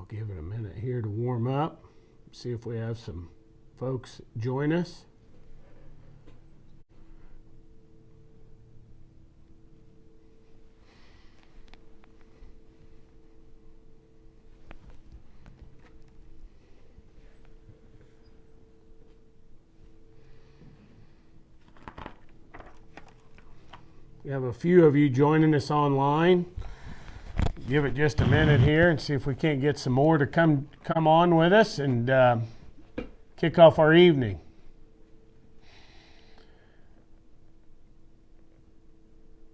I'll give it a minute here to warm up, see if we have some folks join us. We have a few of you joining us online. Give it just a minute here and see if we can't get some more to come on with us and kick off our evening.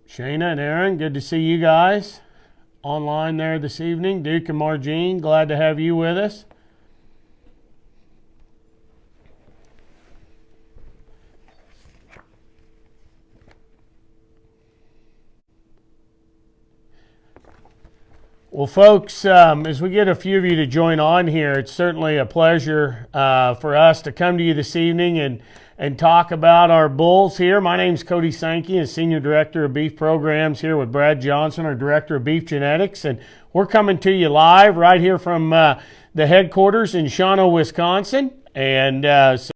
Shayna and Aaron, good to see you guys online there this evening. Duke and Margene, glad to have you with us. Well, folks, as we get a few of you to join on here, it's certainly a pleasure for us to come to you this evening and talk about our bulls here. My name's Cody Sankey, and Senior Director of Beef Programs here with Brad Johnson, our Director of Beef Genetics, and we're coming to you live right here from the headquarters in Shawano, Wisconsin. And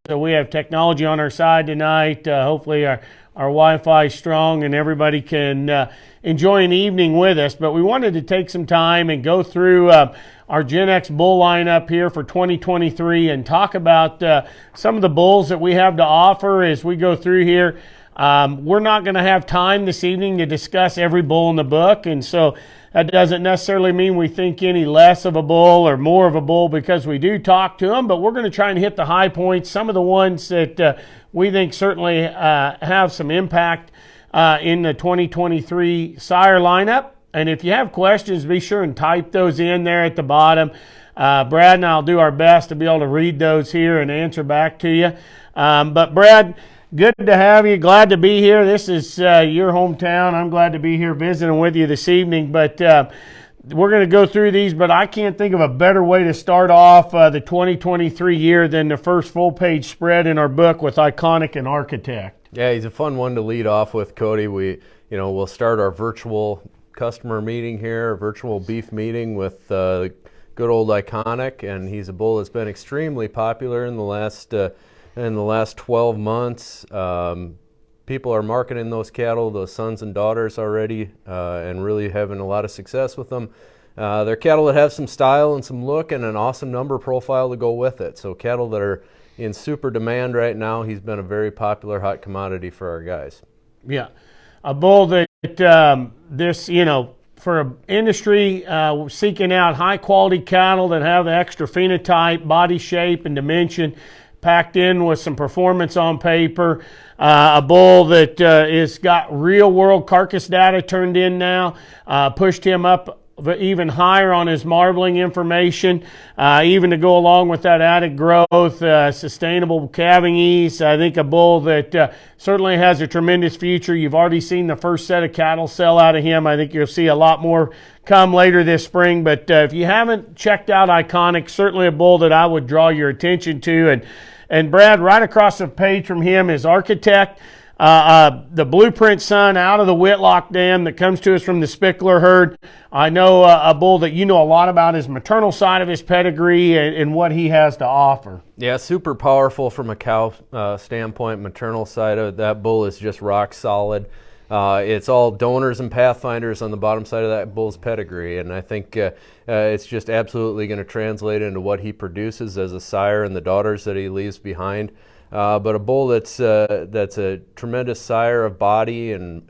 so we have technology on our side tonight. Hopefully our Wi-Fi is strong and everybody can enjoy an evening with us. But we wanted to take some time and go through our GENEX bull lineup here for 2023 and talk about some of the bulls that we have to offer as we go through here. We're not going to have time this evening to discuss every bull in the book, and so that doesn't necessarily mean we think any less of a bull or more of a bull because we do talk to them, but we're going to try and hit the high points, some of the ones that we think certainly have some impact in the 2023 sire lineup. And if you have questions, be sure and type those in there at the bottom. Brad and I'll do our best to be able to read those here and answer back to you. But Brad, good to have you. Glad to be here. This is your hometown. I'm glad to be here visiting with you this evening. But we're going to go through these, but I can't think of a better way to start off the 2023 year than the first full-page spread in our book with Iconic and Architect. Yeah, he's a fun one to lead off with, Cody. We'll start our virtual customer meeting here, a virtual beef meeting with good old Iconic, and he's a bull that's been extremely popular in the last 12 months. People are marketing those cattle, those sons and daughters already, and really having a lot of success with them. They're cattle that have some style and some look and an awesome number profile to go with it. So cattle that are in super demand right now. He's been a very popular hot commodity for our guys. Yeah, a bull that for an industry seeking out high quality cattle that have the extra phenotype, body shape, and dimension, packed in with some performance on paper. A bull that is got real world carcass data turned in now, pushed him up even higher on his marbling information, even to go along with that added growth, sustainable calving ease. I think a bull that certainly has a tremendous future. You've already seen the first set of cattle sell out of him. I think you'll see a lot more come later this spring. But if you haven't checked out Iconic, certainly a bull that I would draw your attention to. And Brad, right across the page from him is Architect, the blueprint son out of the Whitlock dam that comes to us from the Spickler herd. I know a bull that you know a lot about his maternal side of his pedigree and what he has to offer. Yeah, super powerful from a cow standpoint. Maternal side of that bull is just rock solid. It's all donors and pathfinders on the bottom side of that bull's pedigree, and I think it's just absolutely going to translate into what he produces as a sire and the daughters that he leaves behind. But a bull that's a tremendous sire of body and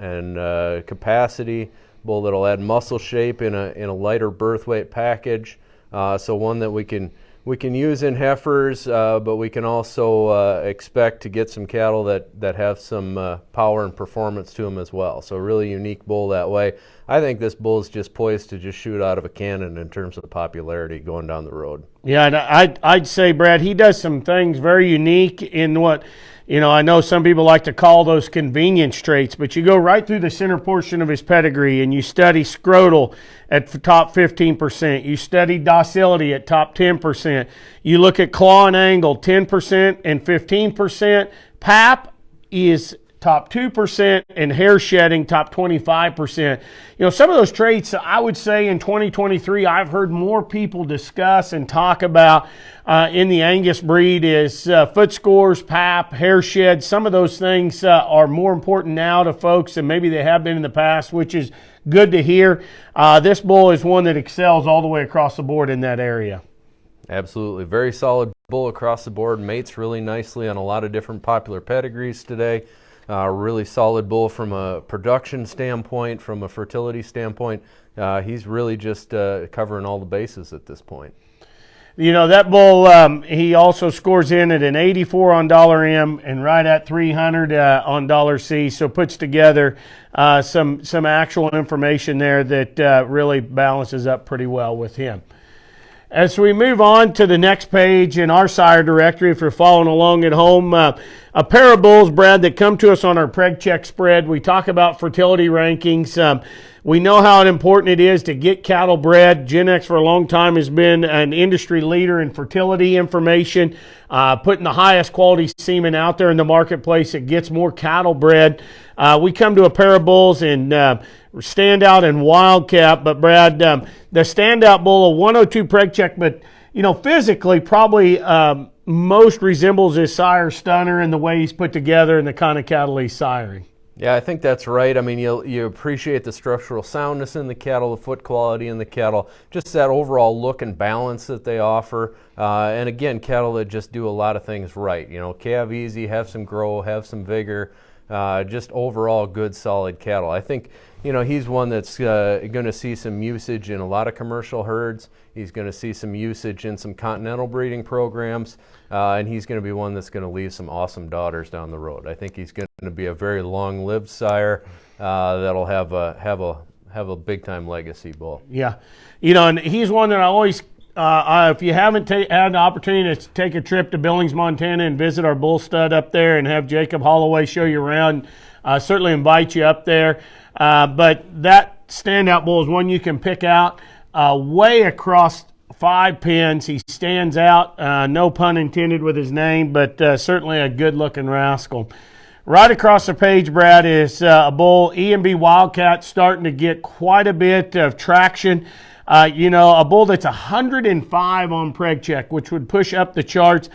capacity, bull that'll add muscle shape in a lighter birth weight package. So one that we can use in heifers, but we can also expect to get some cattle that have some power and performance to them as well. So a really unique bull that way. I think this bull is just poised to just shoot out of a cannon in terms of the popularity going down the road. Yeah, and I'd say, Brad, he does some things very unique in what, I know some people like to call those convenience traits, but you go right through the center portion of his pedigree and you study scrotal at the top 15%. You study docility at top 10%. You look at claw and angle, 10% and 15%. Pap is top 2%, and hair shedding top 25%. Some of those traits I would say in 2023 I've heard more people discuss and talk about in the Angus breed is foot scores, pap, hair shed. Some of those things are more important now to folks than maybe they have been in the past, which is good to hear. This bull is one that excels all the way across the board in that area. Absolutely. Very solid bull across the board. Mates really nicely on a lot of different popular pedigrees today. Really solid bull from a production standpoint, from a fertility standpoint. He's really just covering all the bases at this point. That bull, he also scores in at an 84 on $M and right at 300 on $C. So puts together some actual information there that really balances up pretty well with him. As we move on to the next page in our sire directory, if you're following along at home, a pair of bulls, Brad, that come to us on our preg check spread. We talk about fertility rankings. We know how important it is to get cattle bred. GENEX for a long time has been an industry leader in fertility information, putting the highest quality semen out there in the marketplace. It gets more cattle bred. We come to a pair of bulls in Standout and Wildcat, but Brad, the Standout bull, a 102 preg check, but physically probably most resembles his sire Stunner in the way he's put together and the kind of cattle he's siring. Yeah, I think that's right. I mean, you appreciate the structural soundness in the cattle, the foot quality in the cattle, just that overall look and balance that they offer. And again, cattle that just do a lot of things right. Calve easy, have some grow, have some vigor, just overall good, solid cattle. I think, he's one that's going to see some usage in a lot of commercial herds. He's going to see some usage in some continental breeding programs, and he's going to be one that's going to leave some awesome daughters down the road. I think he's going to be a very long-lived sire that'll have a big-time legacy bull. Yeah, and he's one that I always, if you haven't had the opportunity to take a trip to Billings, Montana, and visit our bull stud up there and have Jacob Holloway show you around, certainly invite you up there. But that Standout bull is one you can pick out way across 5 pins. He stands out, no pun intended with his name, but certainly a good-looking rascal. Right across the page, Brad, is a bull, E&B Wildcat, starting to get quite a bit of traction. A bull that's 105 on preg check, which would push up the charts.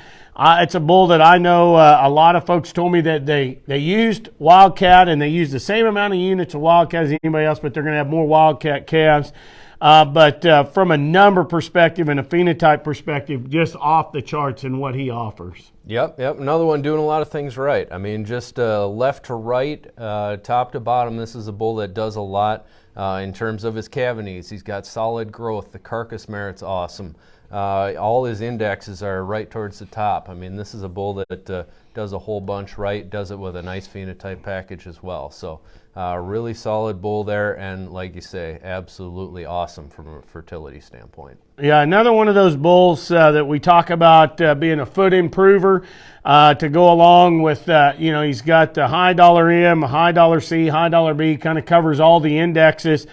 It's a bull that I know a lot of folks told me that they used Wildcat and they used the same amount of units of Wildcat as anybody else, but they're going to have more Wildcat calves. But from a number perspective and a phenotype perspective, just off the charts in what he offers. Yep. Another one doing a lot of things right. I mean, just left to right, top to bottom, this is a bull that does a lot in terms of his cavities. He's got solid growth. The carcass merit's awesome. All his indexes are right towards the top. I mean, this is a bull that does a whole bunch right, does it with a nice phenotype package as well. So really solid bull there, and like you say, absolutely awesome from a fertility standpoint. Yeah, another one of those bulls that we talk about being a foot improver to go along with, he's got the high $M, high $C, high $B, kind of covers all the indexes.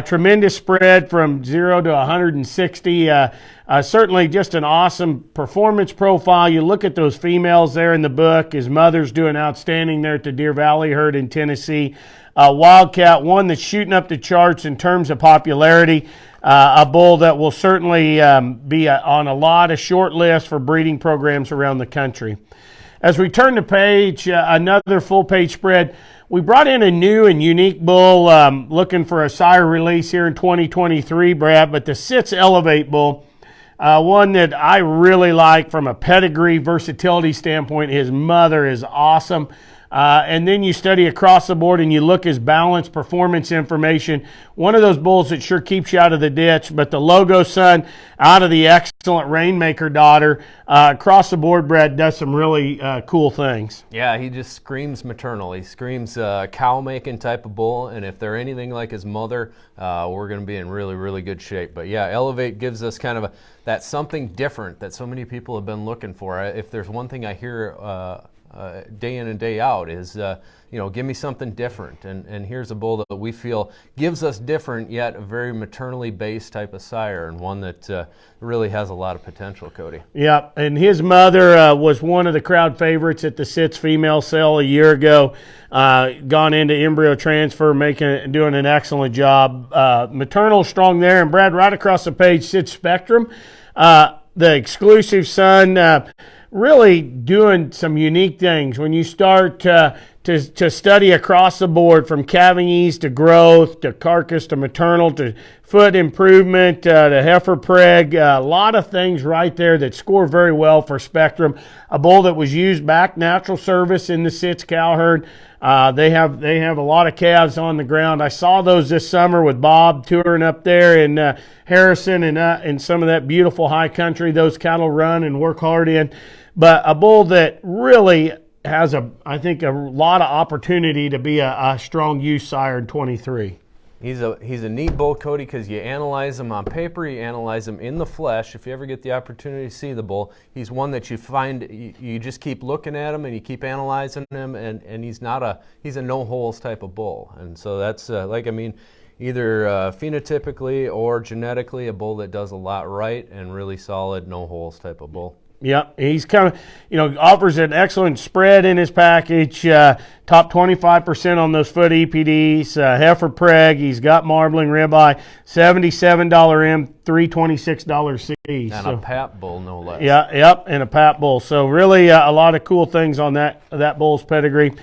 Tremendous spread from 0 to 160. Certainly just an awesome performance profile. You look at those females there in the book. His mother's doing outstanding there at the Deer Valley herd in Tennessee. Wildcat, one that's shooting up the charts in terms of popularity. A bull that will certainly be on a lot of short lists for breeding programs around the country. As we turn the page, another full page spread. We brought in a new and unique bull looking for a sire release here in 2023, Brad, but the Sits Elevate bull. One that I really like from a pedigree versatility standpoint. His mother is awesome. And then you study across the board and you look his balance performance information. One of those bulls that sure keeps you out of the ditch, but the Logo son out of the excellent Rainmaker daughter. Across the board, Brad does some really cool things. Yeah, he just screams maternal. He screams cow-making type of bull, and if they're anything like his mother, we're going to be in really, really good shape. But yeah, Elevate gives us kind of that something different that so many people have been looking for. If there's one thing I hear day in and day out is, give me something different. And here's a bull that we feel gives us different, yet a very maternally based type of sire, and one that really has a lot of potential, Cody. Yeah, and his mother was one of the crowd favorites at the Sitz female sale a year ago. Gone into embryo transfer, doing an excellent job. Maternal strong there, and Brad, right across the page, Sitz Spectrum, the exclusive son, really doing some unique things. When you start to study across the board, from calving ease to growth to carcass to maternal to foot improvement to heifer preg, a lot of things right there that score very well for Spectrum. A bull that was used back natural service in the Sitz cow herd. They have a lot of calves on the ground. I saw those this summer with Bob touring up there in Harrison and some of that beautiful high country those cattle run and work hard in. But a bull that really has I think a lot of opportunity to be a strong use sire in 23. He's a neat bull, Cody, because you analyze him on paper, you analyze him in the flesh. If you ever get the opportunity to see the bull, he's one that you find, you just keep looking at him and you keep analyzing him, and he's a no holes type of bull. And so that's either phenotypically or genetically a bull that does a lot right and really solid no holes type of bull. Yeah, he's kind of, offers an excellent spread in his package. Top 25% on those foot EPDs. Heifer preg. He's got marbling ribeye. $77 M, $326 C. And a pap bull, no less. Yeah, yep, and a pap bull. So really a lot of cool things on that bull's pedigree.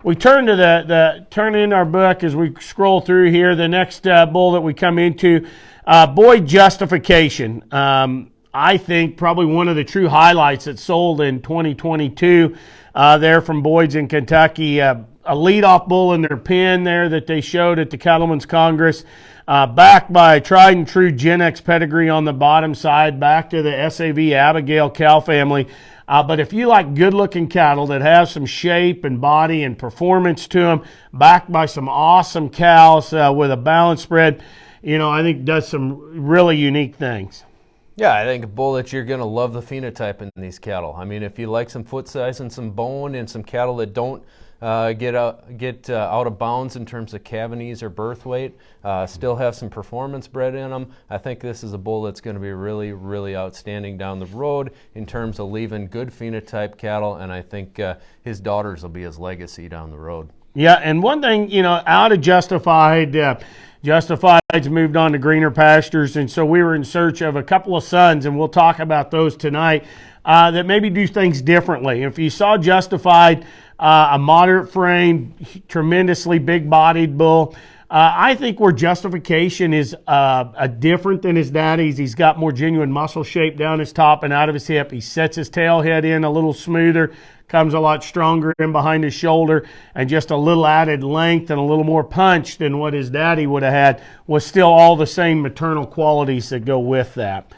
We turn to turn in our book as we scroll through here. The next bull that we come into, Boyd Justification. I think probably one of the true highlights that sold in 2022 there from Boyd's in Kentucky. A leadoff bull in their pen there that they showed at the Cattlemen's Congress, backed by a tried and true GENEX pedigree on the bottom side, back to the SAV Abigail cow family. But if you like good-looking cattle that have some shape and body and performance to them, backed by some awesome cows with a balanced spread, I think does some really unique things. Yeah, I think a bull that you're going to love the phenotype in these cattle. I mean, if you like some foot size and some bone and some cattle that don't get out of bounds in terms of calving ease or birth weight, still have some performance bred in them, I think this is a bull that's going to be really, really outstanding down the road in terms of leaving good phenotype cattle, and I think his daughters will be his legacy down the road. Yeah, and one thing, out of Justified's moved on to greener pastures, and so we were in search of a couple of sons, and we'll talk about those tonight, that maybe do things differently. If you saw Justified, a moderate frame, tremendously big-bodied bull, I think where Justification is different than his daddy's, he's got more genuine muscle shape down his top and out of his hip. He sets his tail head in a little smoother, comes a lot stronger in behind his shoulder, and just a little added length and a little more punch than what his daddy would have had, was still all the same maternal qualities that go with that.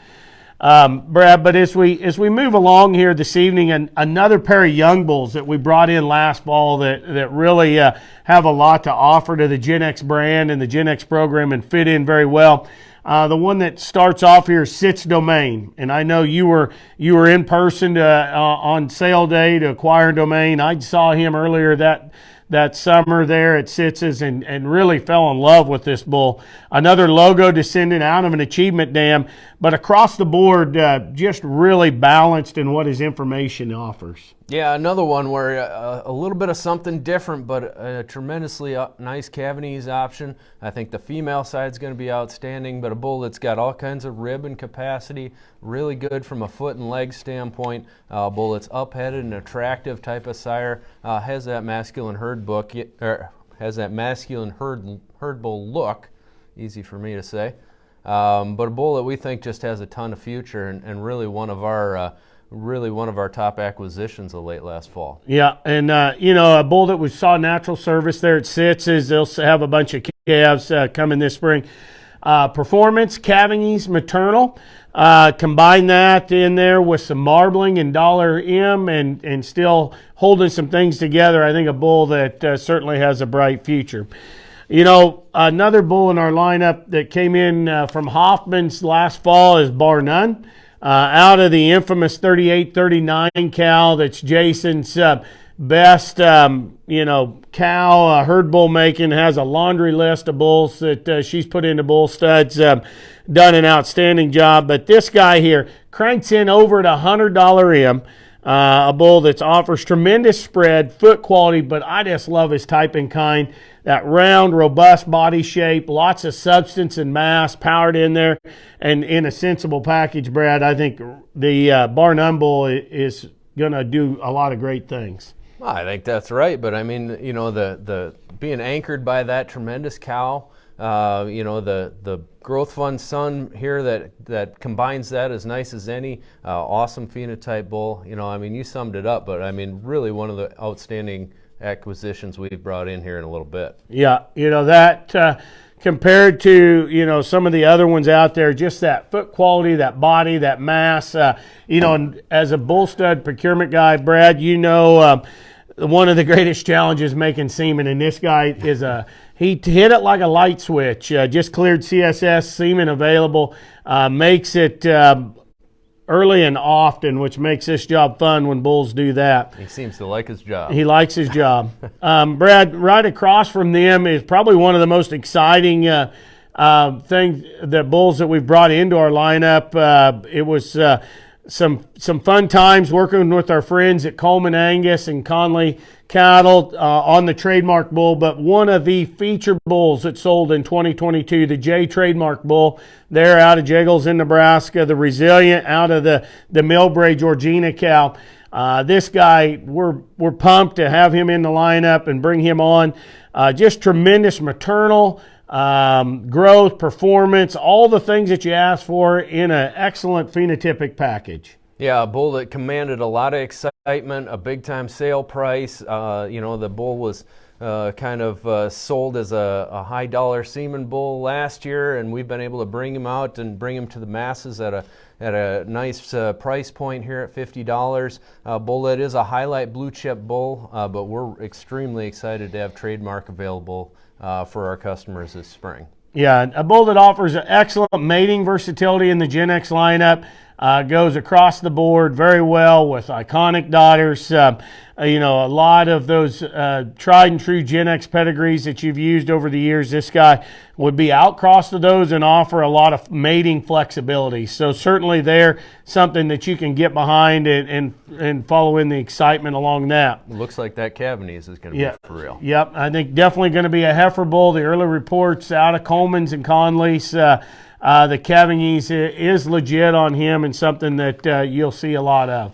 Brad, but as we move along here this evening, and another pair of young bulls that we brought in last fall that really have a lot to offer to the GENEX brand and the GENEX program and fit in very well. The one that starts off here is Sitz Domain, and I know you were in person on sale day to acquire Domain. I saw him earlier that summer there at Sitz's and really fell in love with this bull. Another logo descendant out of an achievement dam, but across the board, just really balanced in what his information offers. Yeah, another one where a little bit of something different, but a tremendously nice calving ease option. I think the female side is going to be outstanding, but a bull that's got all kinds of rib and capacity, really good from a foot and leg standpoint. A bull that's up-headed and attractive type of sire, has that masculine herd bull look, easy for me to say. But a bull that we think just has a ton of future and really one of our top acquisitions of late last fall. Yeah, and a bull that we saw natural service there at Sitz's, they'll have a bunch of calves coming this spring. Performance, calving ease, maternal. Combine that in there with some marbling and $M and still holding some things together. I think a bull that certainly has a bright future. Another bull in our lineup that came in from Hoffman's last fall is Bar None. Out of the infamous 38-39 cow that's Jason's best, cow, herd bull making, has a laundry list of bulls that she's put into bull studs, done an outstanding job. But this guy here cranks in over at $100 M, a bull that offers tremendous spread, foot quality, but I just love his type and kind. That round, robust body shape, lots of substance and mass powered in there, and in a sensible package, Brad. I think the bar none bull is going to do a lot of great things. I think that's right, but I mean, the being anchored by that tremendous cow, the growth fund son here that combines that as nice as any, awesome phenotype bull. You summed it up, but I mean, really one of the outstanding acquisitions we've brought in here in a little bit. Yeah, that compared to some of the other ones out there, just that foot quality, that body, that mass. And as a bull stud procurement guy, Brad, one of the greatest challenges making semen, and this guy he hit it like a light switch. Just cleared CSS, semen available, makes it early and often, which makes this job fun when bulls do that. He seems to like his job. He likes his job. Brad, right across from them is probably one of the most exciting things, the bulls that we've brought into our lineup. It was some fun times working with our friends at Coleman Angus and Conley Cattle on the Trademark bull, but one of the feature bulls that sold in 2022, the J Trademark bull, there out of Jiggles in Nebraska, the Resilient out of the Millbrae Georgina cow. This guy, we're pumped to have him in the lineup and bring him on. Just tremendous maternal growth, performance, all the things that you ask for in an excellent phenotypic package. Yeah, a bull that commanded a lot of excitement, a big-time sale price. The bull was sold as a high-dollar semen bull last year, and we've been able to bring him out and bring him to the masses at a nice price point here at $50. Bull that is a highlight blue-chip bull, but we're extremely excited to have Trademark available for our customers this spring. Yeah, a bull that offers an excellent mating versatility in the GENEX lineup. Goes across the board very well with iconic daughters. A lot of those tried and true GENEX pedigrees that you've used over the years, this guy would be outcrossed to those and offer a lot of mating flexibility. So certainly there, something that you can get behind and follow in the excitement along that. It looks like that Cavanese is going to be for real. Yep, I think definitely going to be a heifer bull. The early reports out of Coleman's and Conley's, the Cavanese is legit on him and something that you'll see a lot of.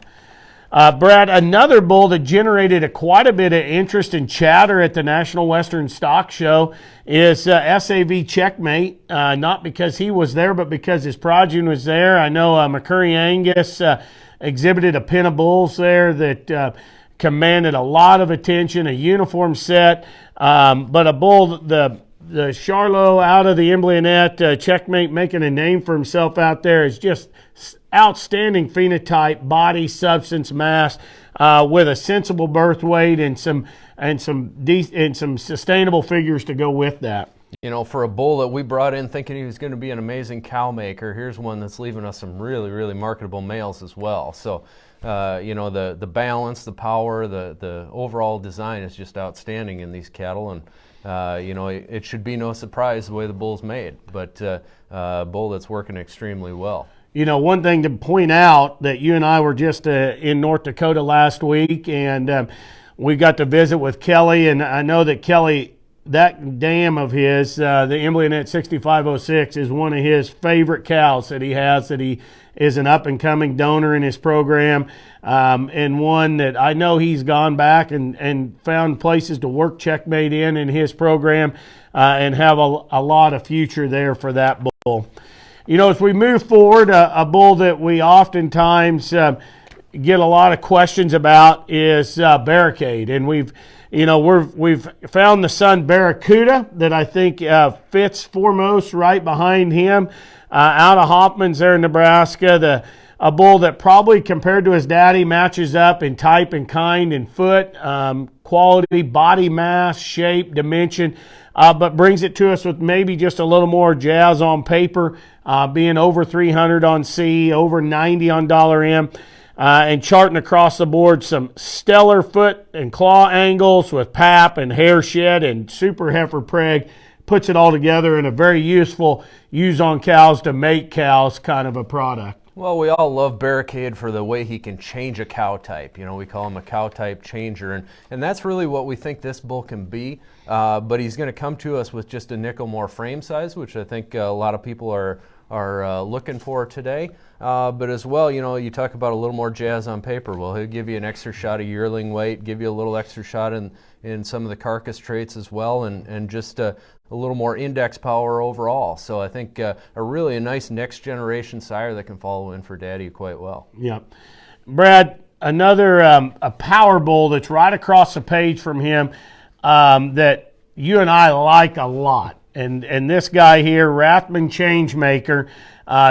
Brad, another bull that generated quite a bit of interest and chatter at the National Western Stock Show is SAV Checkmate. Not because he was there, but because his progeny was there. I know McCurry Angus exhibited a pen of bulls there that commanded a lot of attention, a uniform set, but a bull, the charolais out of the Emblionette, Checkmate, making a name for himself out there, is just outstanding phenotype, body, substance, mass, with a sensible birth weight and some sustainable figures to go with that. For a bull that we brought in thinking he was going to be an amazing cow maker, here's one that's leaving us some really, really marketable males as well. So, the balance, the power, the overall design is just outstanding in these cattle, and it should be no surprise the way the bull's made, but a bull that's working extremely well. One thing to point out that you and I were just in North Dakota last week, and we got to visit with Kelly, and I know that Kelly, that dam of his, the Emblionette 6506, is one of his favorite cows that he has, that he is an up-and-coming donor in his program, and one that I know he's gone back and found places to work Checkmate in his program, and have a lot of future there for that bull. As we move forward, a bull that we oftentimes get a lot of questions about is Barracuda, and we've found the son Barracuda that I think fits foremost right behind him, out of Hoffman's there in Nebraska. A bull that probably compared to his daddy matches up in type and kind and foot, quality, body mass, shape, dimension, but brings it to us with maybe just a little more jazz on paper, being over 300 on C, over 90 on $M. and charting across the board some stellar foot and claw angles with pap and hair shed and super heifer preg. Puts it all together in a very useful, use on cows to make cows kind of a product. Well, we all love Barracuda for the way he can change a cow type. You know, we call him a cow type changer, and that's really what we think this bull can be. But he's going to come to us with just a nickel more frame size, which I think a lot of people are looking for today. But as well, you know, you talk about a little more jazz on paper. Well, he'll give you an extra shot of yearling weight, give you a little extra shot in some of the carcass traits as well, and just a little more index power overall. So I think a really nice next generation sire that can follow in for daddy quite well. Yeah. Brad, another a power bull that's right across the page from him that you and I like a lot. And this guy here, Rathman Changemaker,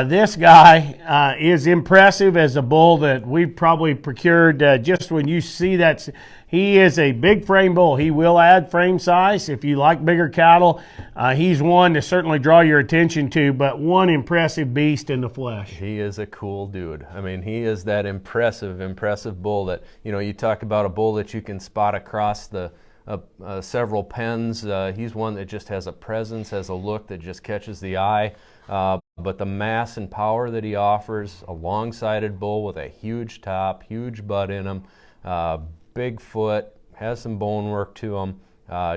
this guy is impressive as a bull that we've probably procured just when you see that. He is a big frame bull. He will add frame size. If you like bigger cattle, he's one to certainly draw your attention to, but one impressive beast in the flesh. He is a cool dude. I mean, he is that impressive bull that, you know, you talk about a bull that you can spot across the several pens. He's one that just has a presence, has a look that just catches the eye. But the mass and power that he offers, a long-sided bull with a huge top, huge butt in him, big foot, has some bone work to him.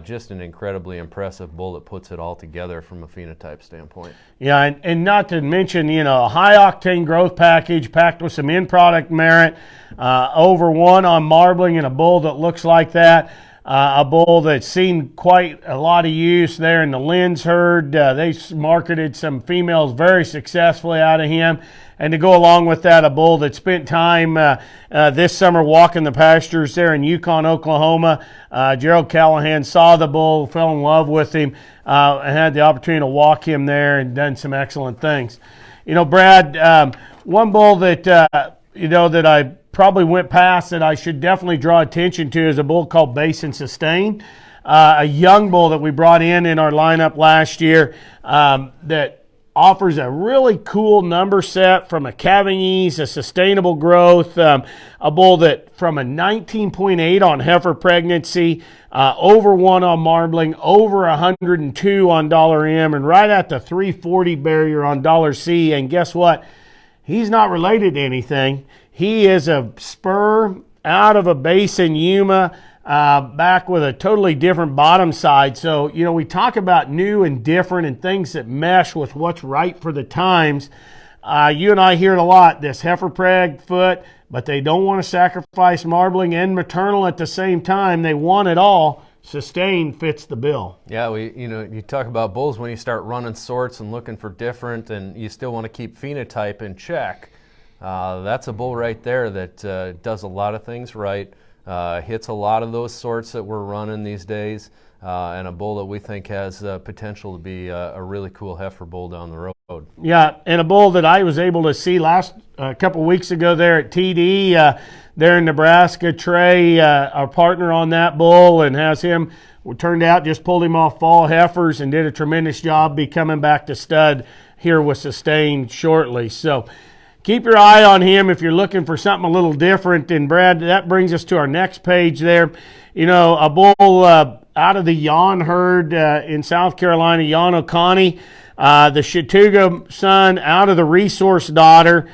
Just an incredibly impressive bull that puts it all together from a phenotype standpoint. Yeah, and not to mention, you know, a high-octane growth package packed with some in-product merit, over one on marbling, and a bull that looks like that. A bull that's seen quite a lot of use there in the Lynn's herd. They marketed some females very successfully out of him. And to go along with that, a bull that spent time this summer walking the pastures there in Yukon, Oklahoma. Gerald Callahan saw the bull, fell in love with him, and had the opportunity to walk him there and done some excellent things. You know, Brad, one bull that, you know, that I probably went past that I should definitely draw attention to is a bull called Basin Sustain, a young bull that we brought in our lineup last year that offers a really cool number set from a calving ease, a sustainable growth, a bull that from a 19.8 on heifer pregnancy, over 1 on marbling, over 102 on $M, and right at the 340 barrier on $C. And guess what? He's not related to anything. He is a spur out of a Basin Yuma, back with a totally different bottom side. So, you know, we talk about new and different and things that mesh with what's right for the times. You and I hear it a lot, this heifer preg foot, but they don't want to sacrifice marbling and maternal at the same time. They want it all. Sustain fits the bill. Yeah, you know, you talk about bulls when you start running sorts and looking for different, and you still want to keep phenotype in check. That's a bull right there that does a lot of things right, hits a lot of those sorts that we're running these days, and a bull that we think has potential to be a really cool heifer bull down the road. Yeah, and a bull that I was able to see a couple weeks ago there at TD there in Nebraska. Trey, our partner on that bull, and has him, turned out, just pulled him off fall heifers and did a tremendous job. Be coming back to stud here with Sustain shortly. So keep your eye on him if you're looking for something a little different. And Brad, that brings us to our next page there. You know, a bull out of the Yon herd in South Carolina, Yon Oconee, the Chattooga son out of the Resource daughter.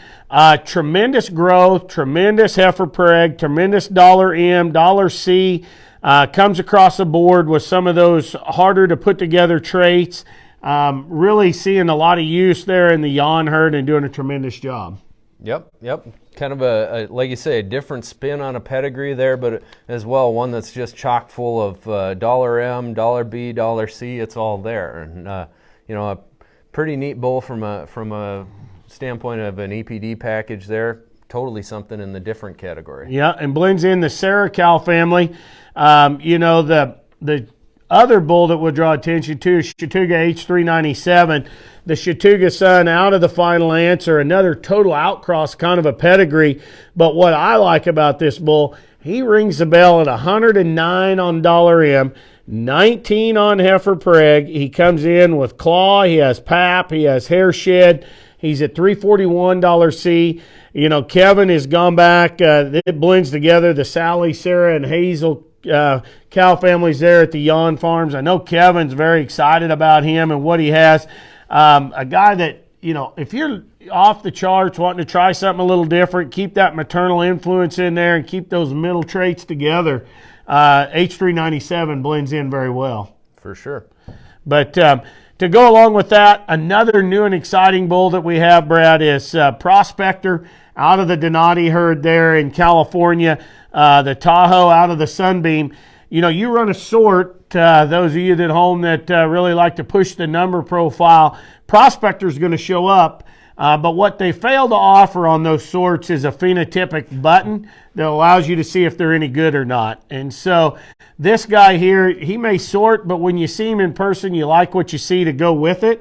Tremendous growth, tremendous heifer preg, tremendous $M, $C. Comes across the board with some of those harder to put together traits. Really seeing a lot of use there in the Yon herd and doing a tremendous job. Yep. Kind of a like you say, a different spin on a pedigree there, but as well one that's just chock full of $M, $B, $C. It's all there, and you know, a pretty neat bull from a standpoint of an EPD package there. Totally something in the different category. Yeah, and blends in the Sarah cow family. You know, the other bull that we'll draw attention to is Chattooga H397, the Chattooga son out of the Final Answer, another total outcross kind of a pedigree. But what I like about this bull, he rings the bell at 109 on $M, 19 on heifer preg. He comes in with claw. He has pap. He has hair shed. He's at $341 C. You know, Kevin has gone back. It blends together. The Sally, Sarah, and Hazel cow families there at the Yon Farms. I know Kevin's very excited about him and what he has. A guy that, you know, if you're off the charts wanting to try something a little different, keep that maternal influence in there and keep those middle traits together, H397 blends in very well. For sure. But to go along with that, another new and exciting bull that we have, Brad, is Prospector out of the Donati herd there in California, the Tahoe out of the Sunbeam. You know, you run a sort, those of you at home that really like to push the number profile, Prospector is going to show up. But what they fail to offer on those sorts is a phenotypic button that allows you to see if they're any good or not. And so this guy here, he may sort, but when you see him in person, you like what you see to go with it.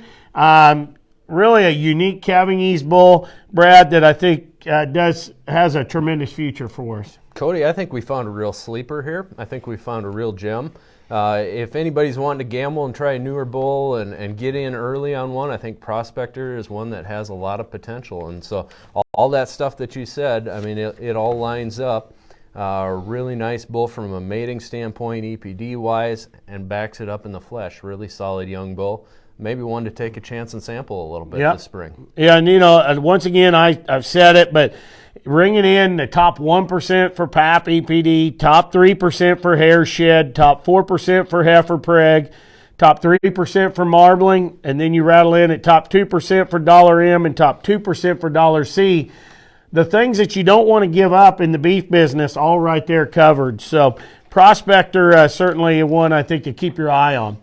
Really a unique calving ease bull, Brad, that I think has a tremendous future for us. Cody, I think we found a real sleeper here. I think we found a real gem. If anybody's wanting to gamble and try a newer bull and get in early on one, I think Prospector is one that has a lot of potential. And so all that stuff that you said, I mean, it all lines up. Really nice bull from a mating standpoint, EPD-wise, and backs it up in the flesh. Really solid young bull. Maybe one to take a chance and sample a little bit this spring. Yeah, and you know, once again, I've said it, but ringing in the top 1% for pap EPD, top 3% for hair shed, top 4% for heifer preg, top 3% for marbling, and then you rattle in at top 2% for dollar M and top 2% for dollar C. The things that you don't want to give up in the beef business, all right there covered. So Prospector certainly one I think to keep your eye on.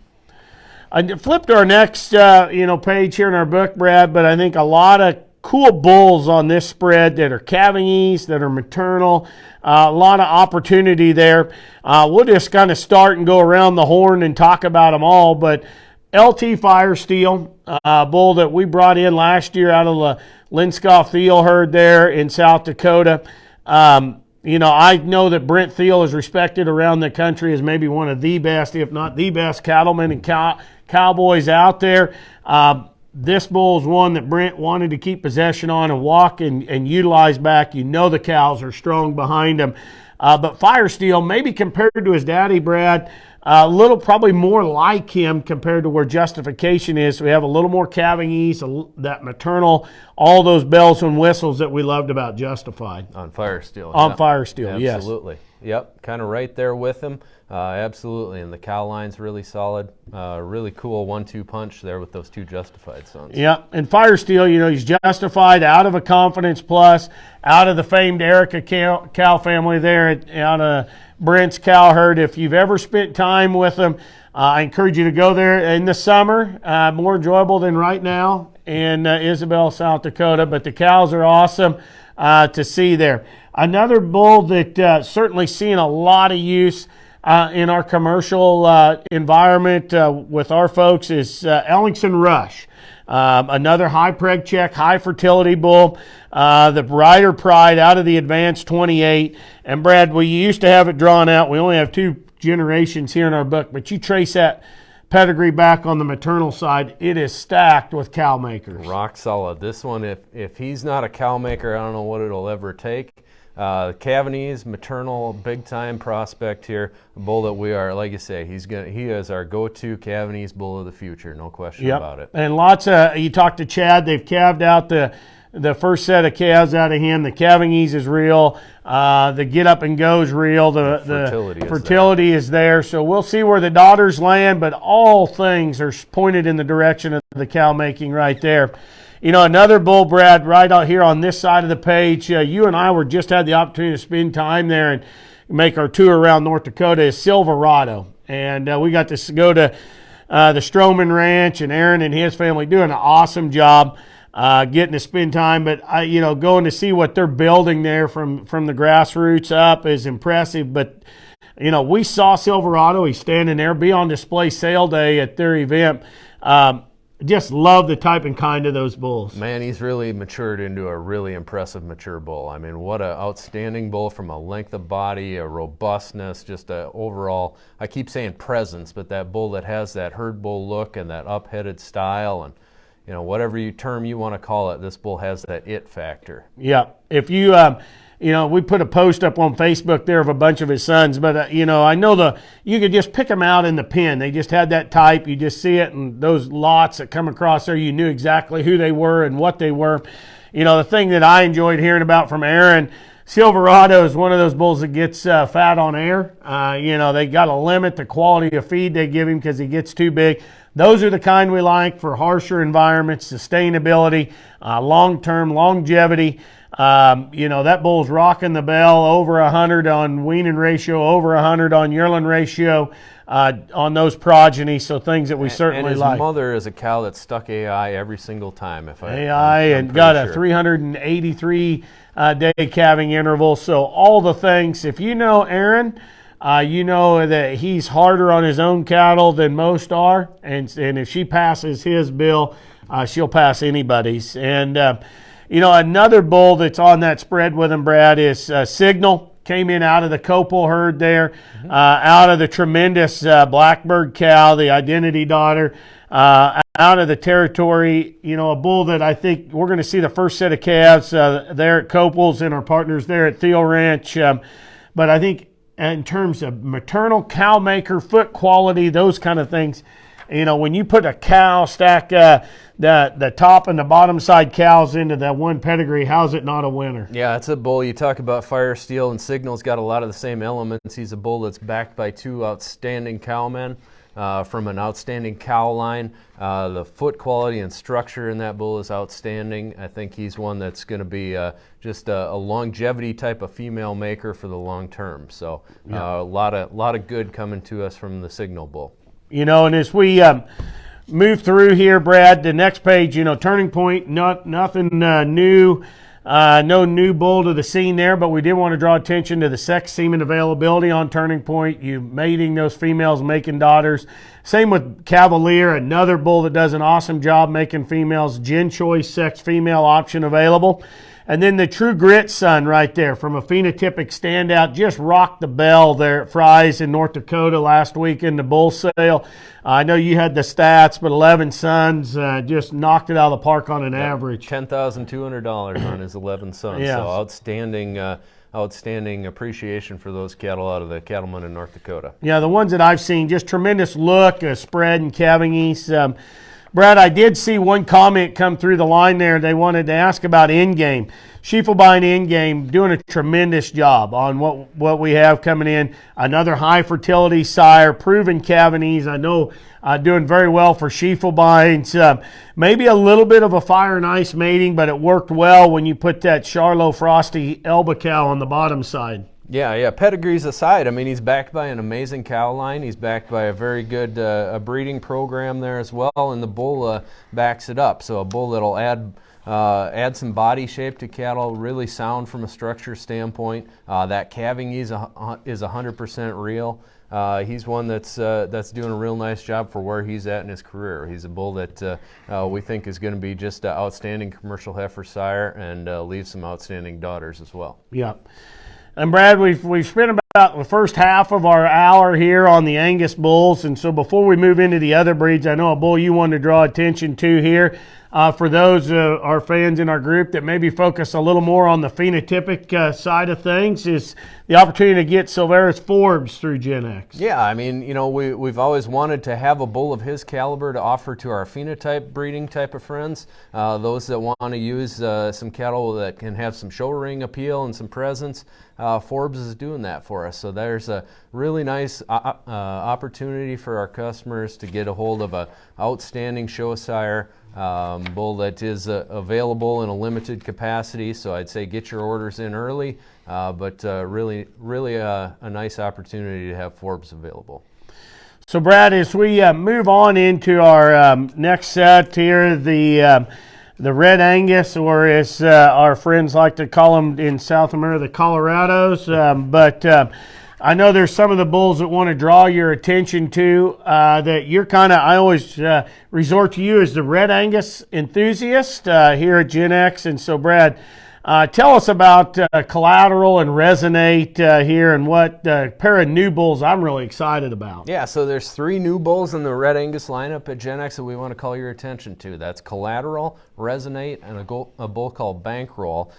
I flipped our next page here in our book, Brad, but I think a lot of cool bulls on this spread that are calving ease, that are maternal, a lot of opportunity there. We'll just kind of start and go around the horn and talk about them all, but LT Fire Steel, bull that we brought in last year out of the Linscoff Thiel herd there in South Dakota. You know, I know that Brent Thiel is respected around the country as maybe one of the best, if not the best, cattlemen and cowboys out there. This bull is one that Brent wanted to keep possession on and walk and utilize back. You know the cows are strong behind him. But Fire Steel, maybe compared to his daddy, Brad, a little probably more like him compared to where Justification is. So we have a little more calving ease, that maternal, all those bells and whistles that we loved about Justified. On Fire Steel. On Fire Steel, yes. Absolutely. Yep, kind of right there with him. Absolutely, and the cow line's really solid. Really cool 1-2 punch there with those two Justified sons. Yeah, and Fire Steel, you know, he's Justified out of a Confidence Plus, out of the famed Erica cow family there, out of Brent's cow herd. If you've ever spent time with them, I encourage you to go there in the summer. More enjoyable than right now in Isabel, South Dakota, but the cows are awesome to see there. Another bull that certainly seeing a lot of use in our commercial environment with our folks is Ellingson Rush. Another high preg check, high fertility bull. The Rider Pride out of the Advanced 28. And Brad, we used to have it drawn out. We only have 2 generations here in our book, but you trace that pedigree back on the maternal side, it is stacked with cow makers. Rock solid. This one, if he's not a cow maker, I don't know what it'll ever take. Cavanese, maternal, big-time prospect here. A bull that we are, like you say, he is our go-to Cavanese bull of the future, no question about it. And lots of, you talk to Chad, they've calved out the first set of calves out of him. The Cavanese is real. The get up and go is real. The fertility is there. So we'll see where the daughters land, but all things are pointed in the direction of the cow making right there. You know, another bull, Brad, right out here on this side of the page, you and I just had the opportunity to spend time there and make our tour around North Dakota, is Silverado. And we got to go to the Stroman Ranch, and Aaron and his family doing an awesome job getting to spend time. But, going to see what they're building there from the grassroots up is impressive. But, we saw Silverado. He's standing there, be on display sale day at their event. just love the type and kind of those bulls. Man, he's really matured into a really impressive mature bull. I mean, what an outstanding bull from a length of body, a robustness, just a overall, I keep saying presence, but that bull that has that herd bull look and that up-headed style, and whatever term you want to call it, this bull has that it factor. Yeah. If you, we put a post up on Facebook there of a bunch of his sons, but, I know you could just pick them out in the pen. They just had that type. You just see it, and those lots that come across there, you knew exactly who they were and what they were. The thing that I enjoyed hearing about from Aaron, Silverado is one of those bulls that gets fat on air. They got to limit the quality of feed they give him because he gets too big. Those are the kind we like for harsher environments, sustainability, long-term longevity. That bull's rocking the bell, over 100 on weaning ratio, over 100 on yearling ratio on those progeny. So things that we certainly like. And his mother is a cow that stuck AI every single time. I'm got a 383 day calving interval. So all the things. If you know Aaron, you know that he's harder on his own cattle than most are, and if she passes his bill, she'll pass anybody's. And another bull that's on that spread with him, Brad, is Signal. Came in out of the Copal herd there, out of the tremendous Blackbird cow, the Identity daughter, out of the territory. A bull that I think we're going to see the first set of calves there at Copal's and our partners there at Thiel Ranch. But I think in terms of maternal cow maker, foot quality, those kind of things, when you put a cow, stack the top and the bottom side cows into that one pedigree, how's it not a winner? Yeah, it's a bull. You talk about Fire Steel, and Signal's got a lot of the same elements. He's a bull that's backed by two outstanding cowmen from an outstanding cow line. The foot quality and structure in that bull is outstanding. I think he's one that's going to be just a longevity type of female maker for the long term. So a lot of good coming to us from the Signal bull. And as we move through here, Brad, the next page, Turning Point, nothing new, no new bull to the scene there, but we did want to draw attention to the sex semen availability on Turning Point. You mating those females, making daughters. Same with Cavalier, another bull that does an awesome job making females. Gen Choice sex female option available. And then the True Grit son right there from a Phenotypic Standout just rocked the bell there at Fry's in North Dakota last week in the bull sale. I know you had the stats, but 11 sons just knocked it out of the park on an average. $10,200 on his 11 sons. Yeah. So outstanding appreciation for those cattle out of the cattlemen in North Dakota. Yeah, the ones that I've seen, just tremendous look, spread and calving east. Brad, I did see one comment come through the line there. They wanted to ask about in-game. Schiefelbein in-game doing a tremendous job on what we have coming in. Another high fertility sire, proven calving ease. I know doing very well for Schiefelbeins. Maybe a little bit of a fire and ice mating, but it worked well when you put that Charolais Frosty Elba cow on the bottom side. Yeah. Pedigrees aside, I mean, he's backed by an amazing cow line. He's backed by a very good breeding program there as well, and the bull backs it up. So a bull that'll add some body shape to cattle, really sound from a structure standpoint. That calving is 100% real. He's one that's doing a real nice job for where he's at in his career. He's a bull that we think is going to be just an outstanding commercial heifer sire and leave some outstanding daughters as well. Yeah. And Brad, we've spent about the first half of our hour here on the Angus bulls, and so before we move into the other breeds, I know a bull you wanted to draw attention to here. For those our fans in our group that maybe focus a little more on the phenotypic side of things, is the opportunity to get Silvera's Forbes through GENEX. Yeah, I mean, we've always wanted to have a bull of his caliber to offer to our phenotype breeding type of friends, those that want to use some cattle that can have some show ring appeal and some presence. Forbes is doing that for us. So there's a really nice opportunity for our customers to get a hold of an outstanding show sire bull that is available in a limited capacity. So I'd say get your orders in early, but really a nice opportunity to have Forbes available. So Brad, as we move on into our next set here, the Red Angus, or as our friends like to call them in South America, the Colorados. I know there's some of the bulls that want to draw your attention to that you're I always resort to you as the Red Angus enthusiast here at GENEX. And so, Brad, tell us about Collateral and Resonate here, and what pair of new bulls I'm really excited about. Yeah, so there's 3 new bulls in the Red Angus lineup at GENEX that we want to call your attention to. That's Collateral, Resonate, and a bull called Bankroll.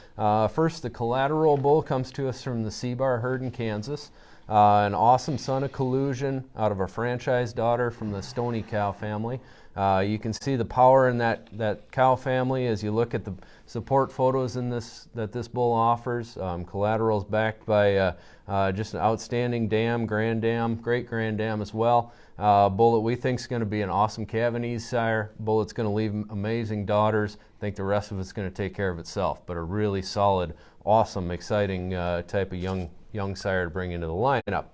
First, the Collateral bull comes to us from the C-Bar herd in Kansas. An awesome son of collusion out of a franchise daughter from the Stony cow family. You can see the power in that cow family as you look at the support photos in that this bull offers. Collateral is backed by just an outstanding dam, grand dam, great grand dam as well. Bull that we think is going to be an awesome Cavanese sire. Bull that's going to leave amazing daughters. I think the rest of it's going to take care of itself, but a really solid, awesome, exciting type of young sire to bring into the lineup.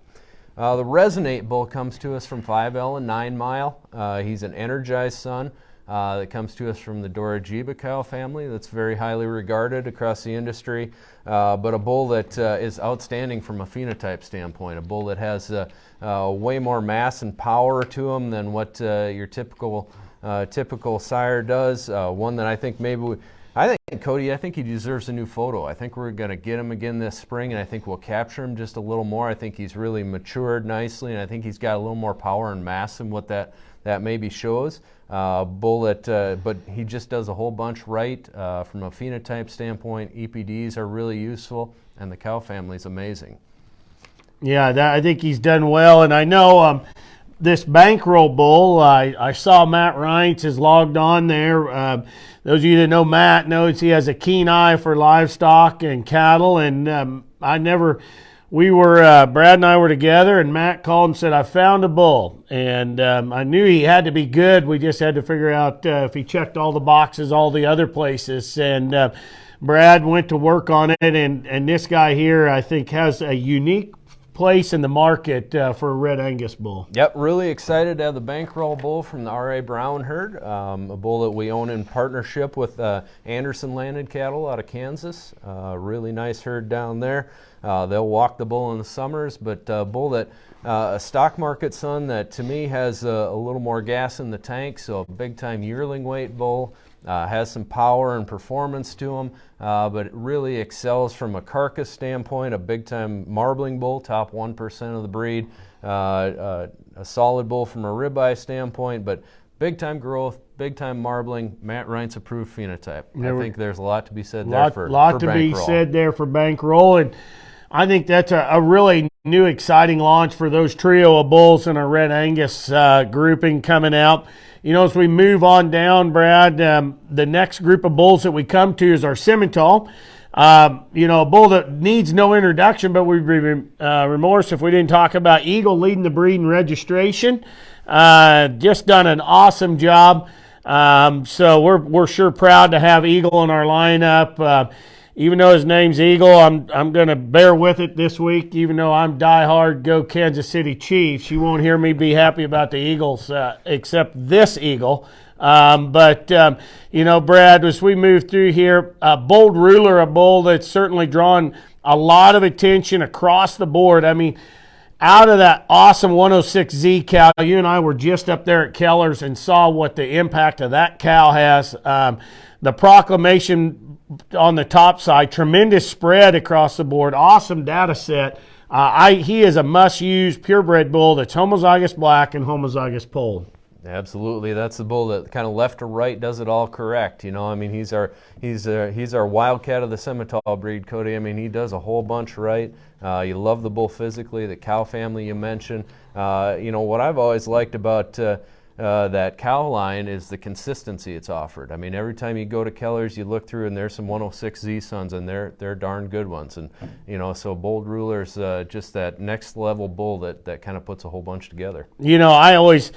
The Resonate bull comes to us from 5L and 9 Mile. He's an energized son that comes to us from the Dora-Jiba cow family that's very highly regarded across the industry, but a bull that is outstanding from a phenotype standpoint, a bull that has way more mass and power to him than what your typical sire does. One that I think Cody, I think he deserves a new photo. I think we're going to get him again this spring, and I think we'll capture him just a little more. I think he's really matured nicely, and I think he's got a little more power and mass than what that maybe shows. Bull that, but he just does a whole bunch right from a phenotype standpoint. EPDs are really useful, and the cow family is amazing. Yeah, I think he's done well, and I know this Bankroll bull, I saw Matt Reintz is logged on there. Those of you that know Matt knows he has a keen eye for livestock and cattle, and Brad and I were together, and Matt called and said, I found a bull, and I knew he had to be good. We just had to figure out if he checked all the boxes, all the other places, and Brad went to work on it, and this guy here, I think, has a unique place in the market for a Red Angus bull. Yep, really excited to have the Bankroll bull from the R.A. Brown herd, a bull that we own in partnership with Anderson Landed Cattle out of Kansas. Really nice herd down there. They'll walk the bull in the summers, but a bull that a stock market son that to me has a little more gas in the tank, so a big time yearling weight bull. Has some power and performance to him, but it really excels from a carcass standpoint, a big-time marbling bull, top 1% of the breed, a solid bull from a ribeye standpoint, but big-time growth, big-time marbling, Matt Reintz approved phenotype. I think there's a lot to be said there for Bankroll, and I think that's a really new, exciting launch for those trio of bulls in our Red Angus grouping coming out. You know, as we move on down, Brad, the next group of bulls that we come to is our Simmental. A bull that needs no introduction, but we'd be remorse if we didn't talk about Eagle leading the breed and registration. Just done an awesome job. So we're sure proud to have Eagle in our lineup. Even though his name's Eagle, I'm going to bear with it this week. Even though I'm diehard go Kansas City Chiefs, you won't hear me be happy about the Eagles except this Eagle. Brad, as we move through here, Bold Ruler, a bull that's certainly drawn a lot of attention across the board. I mean, out of that awesome 106Z cow, you and I were just up there at Keller's and saw what the impact of that cow has. The proclamation on the top side, tremendous spread across the board, awesome data set. He is a must-use purebred bull that's homozygous black and homozygous polled. Absolutely, that's the bull that kind of left to right does it all correct. You know, I mean, he's our wildcat of the Simmental breed, Cody. I mean, he does a whole bunch right. You love the bull physically, the cow family you mentioned. What I've always liked about that cow line is the consistency it's offered. I mean, every time you go to Keller's, you look through and there's some 106Z sons, and they're darn good ones. And so Bold Ruler's just that next level bull that kind of puts a whole bunch together. I always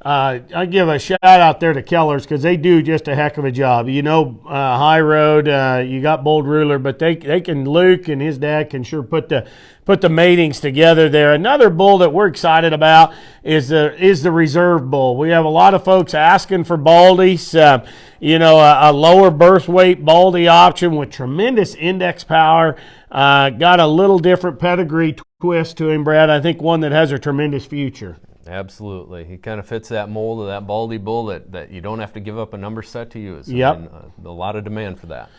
I give a shout out there to Keller's because they do just a heck of a job. High Road, you got Bold Ruler, but they can, Luke and his dad can sure put the matings together there. Another bull that we're excited about is the reserve bull. We have a lot of folks asking for baldies. A lower birth weight baldy option with tremendous index power. Got a little different pedigree twist to him, Brad. I think one that has a tremendous future. Absolutely. He kind of fits that mold of that Baldy bull that you don't have to give up a number set to use. Yep. A lot of demand for that.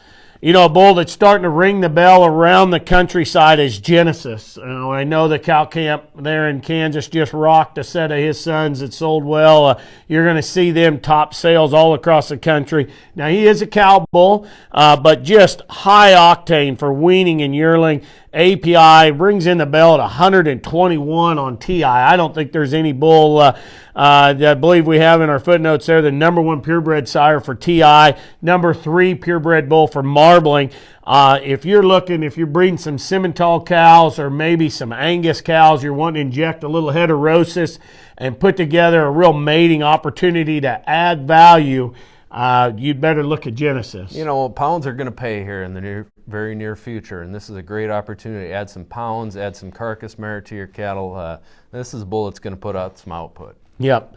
You know, a bull that's starting to ring the bell around the countryside is Genesis. I know the cow camp there in Kansas just rocked a set of his sons that sold well. You're going to see them top sales all across the country. Now, he is a cow bull, but just high octane for weaning and yearling. API brings in the bell at 121 on TI. I don't think there's any bull I believe we have in our footnotes there the number 1 purebred sire for TI, number 3 purebred bull for marbling. If you're breeding some Simmental cows or maybe some Angus cows, you're wanting to inject a little heterosis and put together a real mating opportunity to add value, you'd better look at Genesis. You know, pounds are going to pay here in the very near future, and this is a great opportunity to add some pounds, add some carcass merit to your cattle. This is a bull that's going to put out some output. Yep.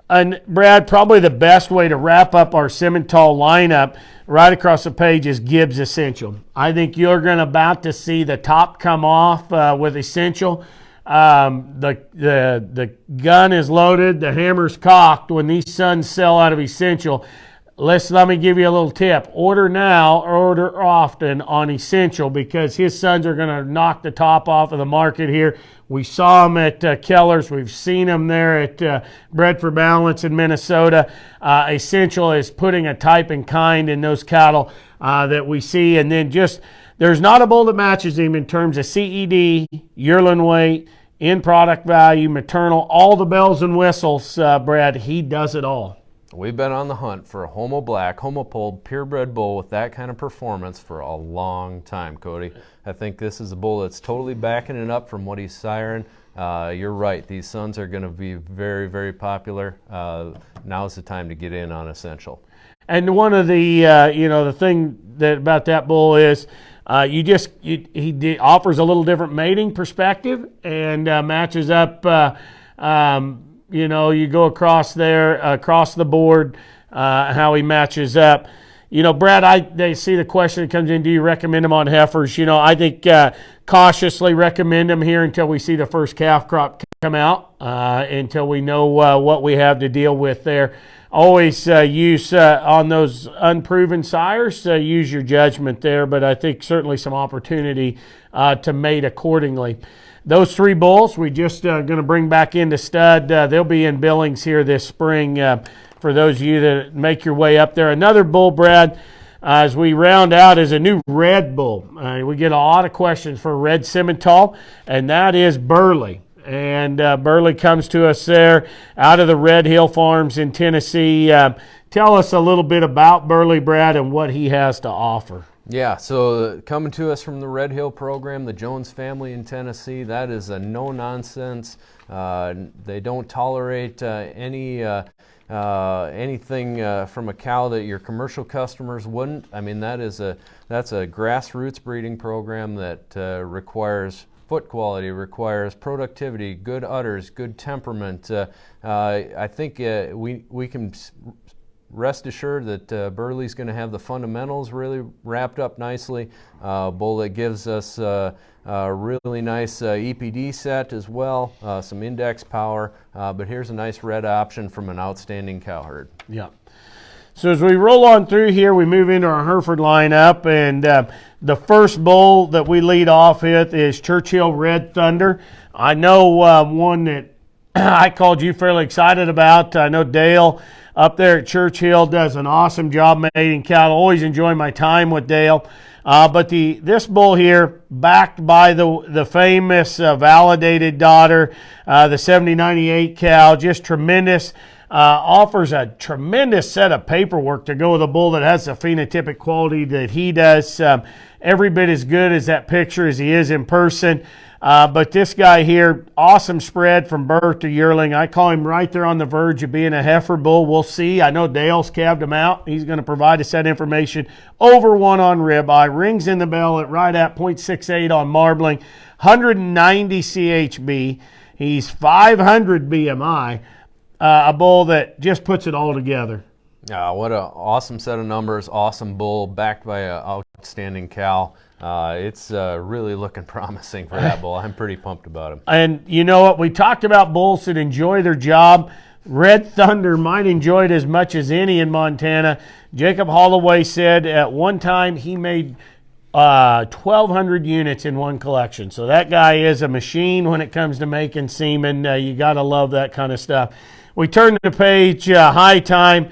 And Brad, probably the best way to wrap up our Simmental lineup right across the page is Gibbs Essential. I think you're going to about to see the top come off with Essential. The gun is loaded, the hammer's cocked when these sons sell out of Essential. Let me give you a little tip. Order now or order often on Essential because his sons are going to knock the top off of the market here. We saw him at Keller's. We've seen him there at Bred for Balance in Minnesota. Essential is putting a type and kind in those cattle that we see. And then there's not a bull that matches him in terms of CED, yearling weight, in product value, maternal, all the bells and whistles, Brad. He does it all. We've been on the hunt for a homo black, homo polled, purebred bull with that kind of performance for a long time, Cody. I think this is a bull that's totally backing it up from what he's siring. You're right. These sons are going to be very, very popular. Now's the time to get in on Essential. And one of the, the thing about that bull is he offers a little different mating perspective and matches up. You go across the board, how he matches up. Brad, they see the question that comes in, do you recommend him on heifers? I think cautiously recommend him here until we see the first calf crop come out, until we know what we have to deal with there. Always use on those unproven sires, use your judgment there, but I think certainly some opportunity to mate accordingly. Those 3 bulls we just going to bring back into stud. They'll be in Billings here this spring for those of you that make your way up there. Another bull, Brad, as we round out, is a new red bull. We get a lot of questions for red Simmental, and that is Burley. And Burley comes to us there out of the Red Hill Farms in Tennessee. Tell us a little bit about Burley, Brad, and what he has to offer. Yeah, so coming to us from the Red Hill program, the Jones family in Tennessee, that is a no-nonsense. They don't tolerate anything from a cow that your commercial customers wouldn't. I mean, that's a grassroots breeding program that requires foot quality, requires productivity, good udders, good temperament. I think we can rest assured that Burley's going to have the fundamentals really wrapped up nicely. Bull that gives us a really nice EPD set as well, some index power, but here's a nice red option from an outstanding cow herd. Yeah. So as we roll on through here, we move into our Hereford lineup, and the first bull that we lead off with is Churchill Red Thunder. I know one that I called you fairly excited about. I know Dale up there at Churchill does an awesome job mating cattle. Always enjoy my time with Dale. But this bull here, backed by the famous validated daughter, the 7098 cow, just tremendous. Offers a tremendous set of paperwork to go with a bull that has the phenotypic quality that he does. Every bit as good as that picture as he is in person. But this guy here, awesome spread from birth to yearling. I call him right there on the verge of being a heifer bull. We'll see. I know Dale's calved him out. He's going to provide us that information. Over 1 on ribeye. Rings in the bell at right at 0.68 on marbling. 190 CHB. He's 500 BMI. A bull that just puts it all together. What an awesome set of numbers, awesome bull, backed by an outstanding cow. It's really looking promising for that bull. I'm pretty pumped about him. And you know what? We talked about bulls that enjoy their job. Red Thunder might enjoy it as much as any in Montana. Jacob Holloway said at one time he made 1,200 units in one collection. So that guy is a machine when it comes to making semen. You got to love that kind of stuff. We turn to the page, High Time.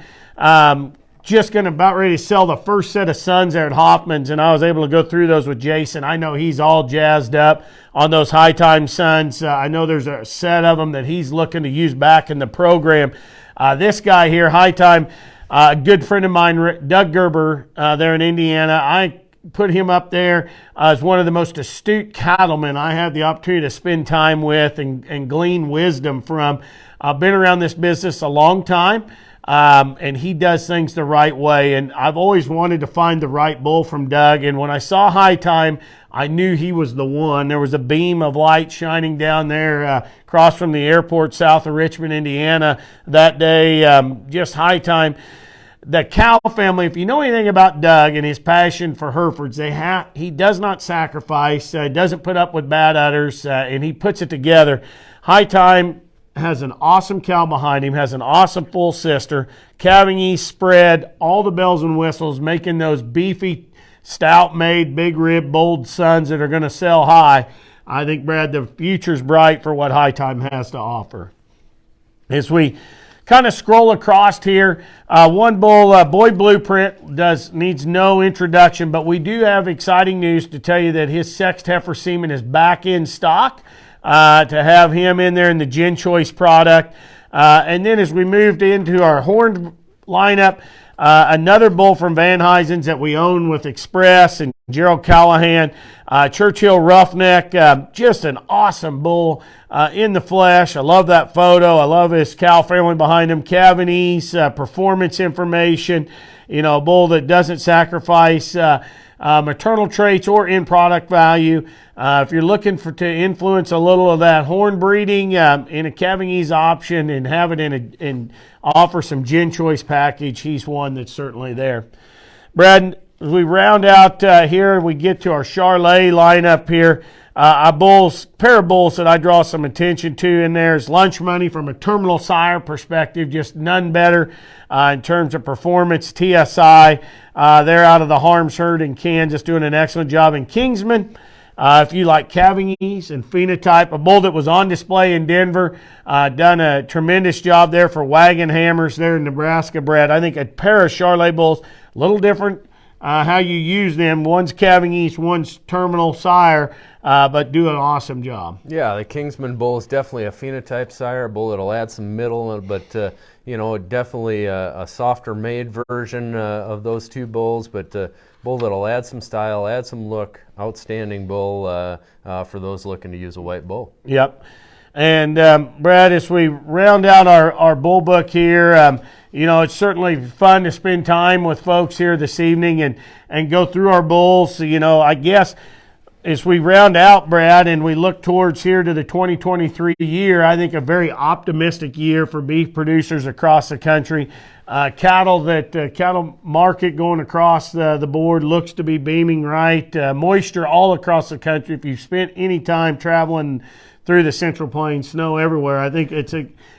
Just going to about ready to sell the first set of sons there at Hoffman's, and I was able to go through those with Jason. I know he's all jazzed up on those High Time sons. I know there's a set of them that he's looking to use back in the program. This guy here, High Time, a good friend of mine, Doug Gerber, there in Indiana. I put him up there as one of the most astute cattlemen I had the opportunity to spend time with and glean wisdom from. I've been around this business a long time. And he does things the right way. And I've always wanted to find the right bull from Doug. And when I saw High Time, I knew he was the one. There was a beam of light shining down there across from the airport south of Richmond, Indiana that day. Just High Time. The cow family, if you know anything about Doug and his passion for Herefords, he does not sacrifice, doesn't put up with bad udders, and he puts it together. High Time has an awesome cow behind him, has an awesome full sister, calving east spread, all the bells and whistles, making those beefy, stout-made, big rib, bold sons that are going to sell high. I think, Brad, the future's bright for what High Time has to offer. As we kind of scroll across here, one bull, Boy Blueprint, needs no introduction, but we do have exciting news to tell you that his sexed heifer semen is back in stock. To have him in there in the Gen Choice product. And then as we moved into our horned lineup, another bull from Van Huysen's that we own with Express and Gerald Callahan, Churchill Roughneck, just an awesome bull in the flesh. I love that photo. I love his cow family behind him. Cavanese, performance information, a bull that doesn't sacrifice maternal traits or in product value. If you're looking to influence a little of that horn breeding in a Cavanese option and have it and offer some Gen Choice package, he's one that's certainly there. Brad, as we round out here, we get to our charolais lineup here. A pair of bulls that I draw some attention to in there is Lunch Money from a terminal sire perspective, just none better in terms of performance. TSI, they're out of the Harms herd in Kansas, doing an excellent job. In Kingsman, if you like Cavanese and Phenotype, a bull that was on display in Denver, done a tremendous job there for Wagon Hammers there in Nebraska, Brad. I think a pair of charolais bulls, a little different how you use them. One's Cavanese, one's terminal sire, but do an awesome job. Yeah, the Kingsman bull is definitely a Phenotype sire, a bull that'll add some middle, but definitely a softer made version of those two bulls, but bull that'll add some style, add some look. Outstanding bull for those looking to use a white bull. Yep. And Brad, as we round out our bull book here, it's certainly fun to spend time with folks here this evening and go through our bulls. I guess as we round out, Brad, and we look towards here to the 2023 year, I think a very optimistic year for beef producers across the country. Cattle market going across the board looks to be beaming right. Moisture all across the country. If you've spent any time traveling through the Central Plains, snow everywhere, I think it's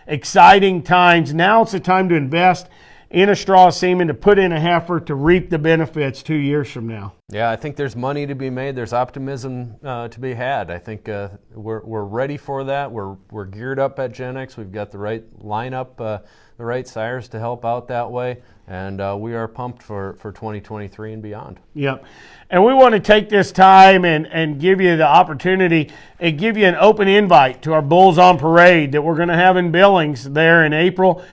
exciting times. Now it's the time to invest in a straw semen, to put in a heifer, to reap the benefits 2 years from now. Yeah, I think there's money to be made. There's optimism to be had. I think we're ready for that. We're geared up at GENEX. We've got the right lineup, the right sires to help out that way, and we are pumped for 2023 and beyond. Yep. And we want to take this time and give you the opportunity and give you an open invite to our Bulls on Parade that we're going to have in Billings there in April.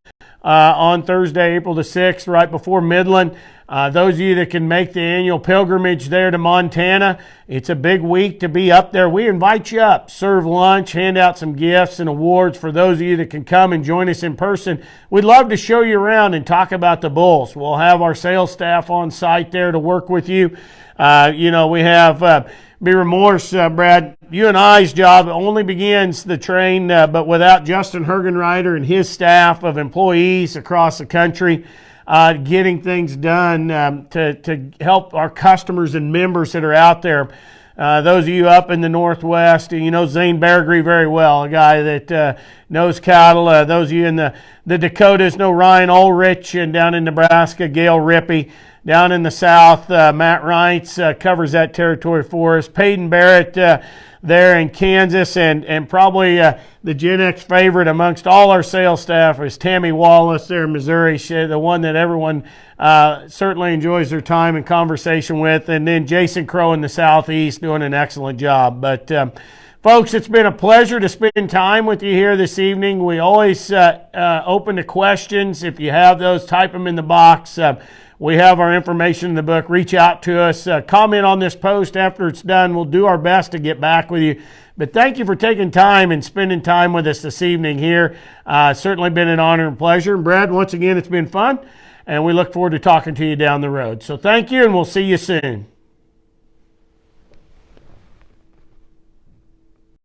On Thursday, April the 6th, right before Midland. Those of you that can make the annual pilgrimage there to Montana, it's a big week to be up there. We invite you up, serve lunch, hand out some gifts and awards for those of you that can come and join us in person. We'd love to show you around and talk about the bulls. We'll have our sales staff on site there to work with you. We have... Be remorse, Brad. You and I's job only begins the train, but without Justin Hergenreiter and his staff of employees across the country, getting things done to help our customers and members that are out there. Those of you up in the Northwest, you know Zane Beargree very well, a guy that knows cattle. Those of you in the Dakotas know Ryan Ulrich, and down in Nebraska, Gail Rippey. Down in the South, Matt Reitz covers that territory for us. Peyton Barrett there in Kansas, and probably the GENEX favorite amongst all our sales staff is Tammy Wallace there in Missouri, the one that everyone certainly enjoys their time and conversation with. And then Jason Crow in the Southeast doing an excellent job. But folks, it's been a pleasure to spend time with you here this evening. We always open to questions. If you have those, type them in the box. We have our information in the book. Reach out to us. Comment on this post after it's done. We'll do our best to get back with you. But thank you for taking time and spending time with us this evening here. Certainly been an honor and pleasure. And Brad, once again, it's been fun. And we look forward to talking to you down the road. So thank you, and we'll see you soon.